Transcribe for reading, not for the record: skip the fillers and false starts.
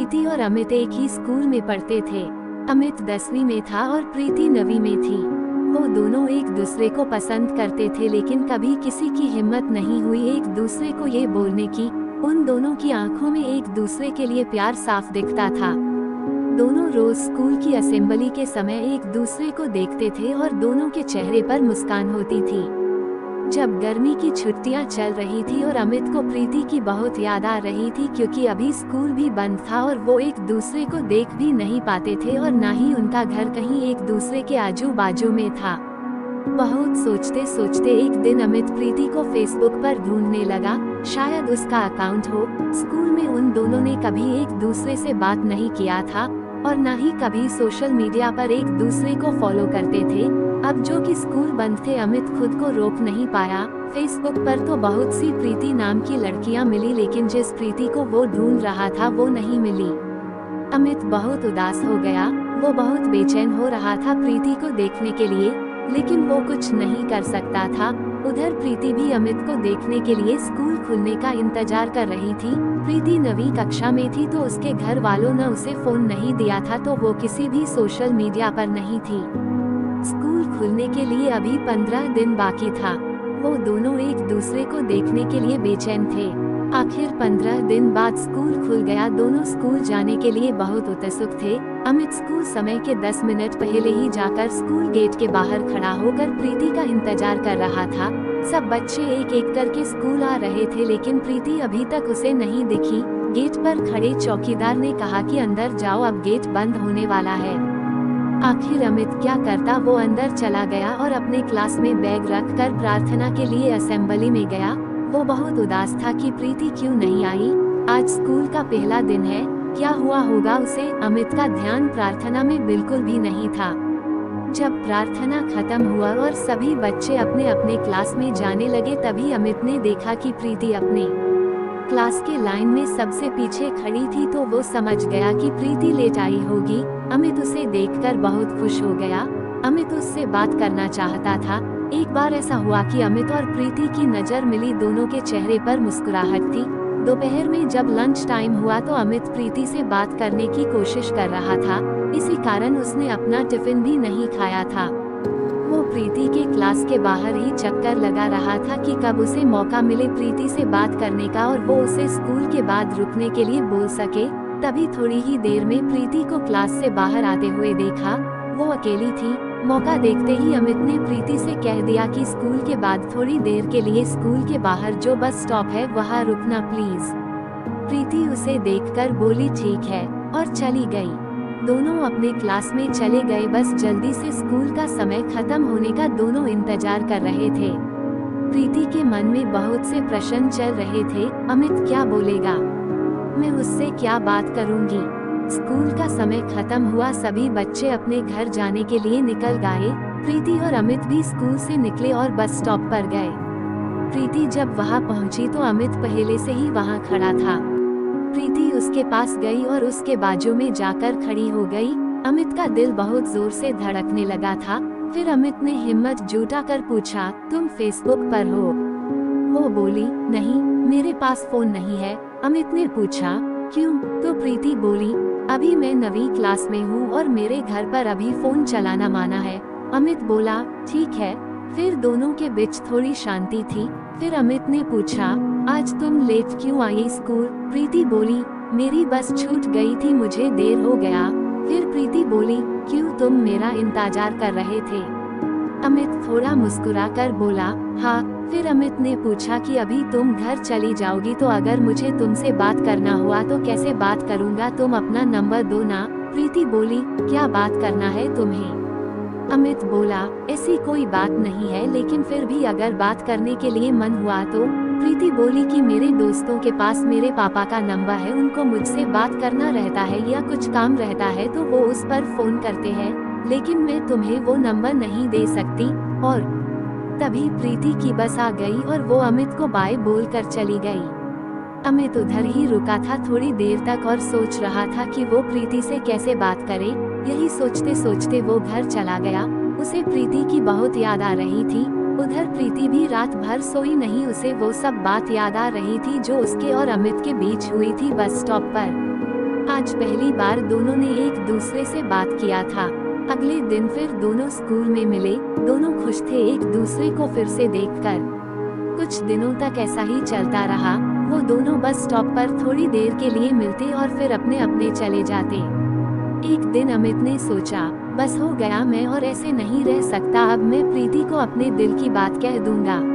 प्रीति और अमित एक ही स्कूल में पढ़ते थे। अमित 10वीं में था और प्रीति 9वीं में थी। वो दोनों एक दूसरे को पसंद करते थे, लेकिन कभी किसी की हिम्मत नहीं हुई एक दूसरे को ये बोलने की। उन दोनों की आंखों में एक दूसरे के लिए प्यार साफ दिखता था। दोनों रोज स्कूल की असेंबली के समय एक दूसरे को देखते थे और दोनों के चेहरे पर मुस्कान होती थी। जब गर्मी की छुट्टियां चल रही थी और अमित को प्रीति की बहुत याद आ रही थी, क्योंकि अभी स्कूल भी बंद था और वो एक दूसरे को देख भी नहीं पाते थे और ना ही उनका घर कहीं एक दूसरे के आजू बाजू में था। बहुत सोचते सोचते एक दिन अमित प्रीति को फेसबुक पर ढूंढने लगा, शायद उसका अकाउंट हो। स्कूल में उन दोनों ने कभी एक दूसरे से बात नहीं किया था और ना ही कभी सोशल मीडिया पर एक दूसरे को फॉलो करते थे। अब जो कि स्कूल बंद थे, अमित खुद को रोक नहीं पाया। फेसबुक पर तो बहुत सी प्रीति नाम की लड़कियां मिली, लेकिन जिस प्रीति को वो ढूंढ रहा था वो नहीं मिली। अमित बहुत उदास हो गया। वो बहुत बेचैन हो रहा था प्रीति को देखने के लिए, लेकिन वो कुछ नहीं कर सकता था। उधर प्रीति भी अमित को देखने के लिए स्कूल खुलने का इंतजार कर रही थी। प्रीति 9वीं कक्षा में थी तो उसके घर वालों ने उसे फोन नहीं दिया था, तो वो किसी भी सोशल मीडिया पर नहीं थी। स्कूल खुलने के लिए अभी 15 दिन बाकी था। वो दोनों एक दूसरे को देखने के लिए बेचैन थे। आखिर 15 दिन बाद स्कूल खुल गया। दोनों स्कूल जाने के लिए बहुत उत्सुक थे। अमित स्कूल समय के 10 मिनट पहले ही जाकर स्कूल गेट के बाहर खड़ा होकर प्रीति का इंतजार कर रहा था। सब बच्चे एक एक करके स्कूल आ रहे थे, लेकिन प्रीति अभी तक उसे नहीं दिखी। गेट पर खड़े चौकीदार ने कहा कि अंदर जाओ, अब गेट बंद होने वाला है। आखिर अमित क्या करता, वो अंदर चला गया और अपने क्लास में बैग रखकर प्रार्थना के लिए असेंबली में गया। वो बहुत उदास था कि प्रीति क्यों नहीं आई। आज स्कूल का पहला दिन है, क्या हुआ होगा उसे। अमित का ध्यान प्रार्थना में बिल्कुल भी नहीं था। जब प्रार्थना खत्म हुआ और सभी बच्चे अपने अपने क्लास में जाने लगे, तभी अमित ने देखा कि प्रीति अपने क्लास के लाइन में सबसे पीछे खड़ी थी, तो वो समझ गया कि प्रीति लेट आई होगी। अमित उसे देखकर बहुत खुश हो गया। अमित उससे बात करना चाहता था। एक बार ऐसा हुआ कि अमित और प्रीति की नजर मिली। दोनों के चेहरे पर मुस्कुराहट थी। दोपहर में जब लंच टाइम हुआ तो अमित प्रीति से बात करने की कोशिश कर रहा था, इसी कारण उसने अपना टिफिन भी नहीं खाया था। वो प्रीति के क्लास के बाहर ही चक्कर लगा रहा था कि कब उसे मौका मिले प्रीति से बात करने का और वो उसे स्कूल के बाद रुकने के लिए बोल सके। तभी थोड़ी ही देर में प्रीति को क्लास से बाहर आते हुए देखा। वो अकेली थी। मौका देखते ही अमित ने प्रीति से कह दिया कि स्कूल के बाद थोड़ी देर के लिए स्कूल के बाहर जो बस स्टॉप है वहाँ रुकना प्लीज। प्रीति उसे देखकर बोली ठीक है और चली गई। दोनों अपने क्लास में चले गए। बस जल्दी से स्कूल का समय खत्म होने का दोनों इंतजार कर रहे थे। प्रीति के मन में बहुत से प्रश्न चल रहे थे। अमित क्या बोलेगा, मैं उससे क्या बात करूंगी। स्कूल का समय खत्म हुआ। सभी बच्चे अपने घर जाने के लिए निकल गए। प्रीति और अमित भी स्कूल से निकले और बस स्टॉप पर गए। प्रीति जब वहां पहुंची तो अमित पहले से ही वहां खड़ा था। प्रीति उसके पास गई और उसके बाजू में जाकर खड़ी हो गई। अमित का दिल बहुत जोर से धड़कने लगा था। फिर अमित ने हिम्मत जुटाकर पूछा, तुम फेसबुक पर हो। वो बोली, नहीं, मेरे पास फोन नहीं है। अमित ने पूछा, क्यों? तो प्रीति बोली, अभी मैं 9वीं क्लास में हूँ और मेरे घर पर अभी फोन चलाना माना है। अमित बोला, ठीक है। फिर दोनों के बीच थोड़ी शांति थी। फिर अमित ने पूछा, आज तुम लेट क्यों आई स्कूल? प्रीति बोली, मेरी बस छूट गई थी, मुझे देर हो गया। फिर प्रीति बोली, क्यों, तुम मेरा इंतजार कर रहे थे? अमित थोड़ा मुस्कुराकर बोला, हाँ। फिर अमित ने पूछा कि अभी तुम घर चली जाओगी, तो अगर मुझे तुमसे बात करना हुआ तो कैसे बात करूँगा, तुम अपना नंबर दो ना। प्रीति बोली, क्या बात करना है तुम्हें? अमित बोला, ऐसी कोई बात नहीं है, लेकिन फिर भी अगर बात करने के लिए मन हुआ तो। प्रीति बोली कि मेरे दोस्तों के पास मेरे पापा का नंबर है, उनको मुझसे बात करना रहता है या कुछ काम रहता है तो वो उस पर फोन करते हैं, लेकिन मैं तुम्हें वो नंबर नहीं दे सकती। और तभी प्रीति की बस आ गई और वो अमित को बाय बोलकर चली गई। अमित उधर ही रुका था थोड़ी देर तक और सोच रहा था कि वो प्रीति से कैसे बात करे। यही सोचते सोचते वो घर चला गया। उसे प्रीति की बहुत याद आ रही थी। उधर प्रीति भी रात भर सोई नहीं। उसे वो सब बात याद आ रही थी जो उसके और अमित के बीच हुई थी बस स्टॉप पर। आज पहली बार दोनों ने एक दूसरे से बात किया था। अगले दिन फिर दोनों स्कूल में मिले। दोनों खुश थे एक दूसरे को फिर से देखकर। कुछ दिनों तक ऐसा ही चलता रहा। वो दोनों बस स्टॉप पर थोड़ी देर के लिए मिलते और फिर अपने अपने चले जाते। एक दिन अमित ने सोचा, बस हो गया, मैं और ऐसे नहीं रह सकता, अब मैं प्रीति को अपने दिल की बात कह दूंगा।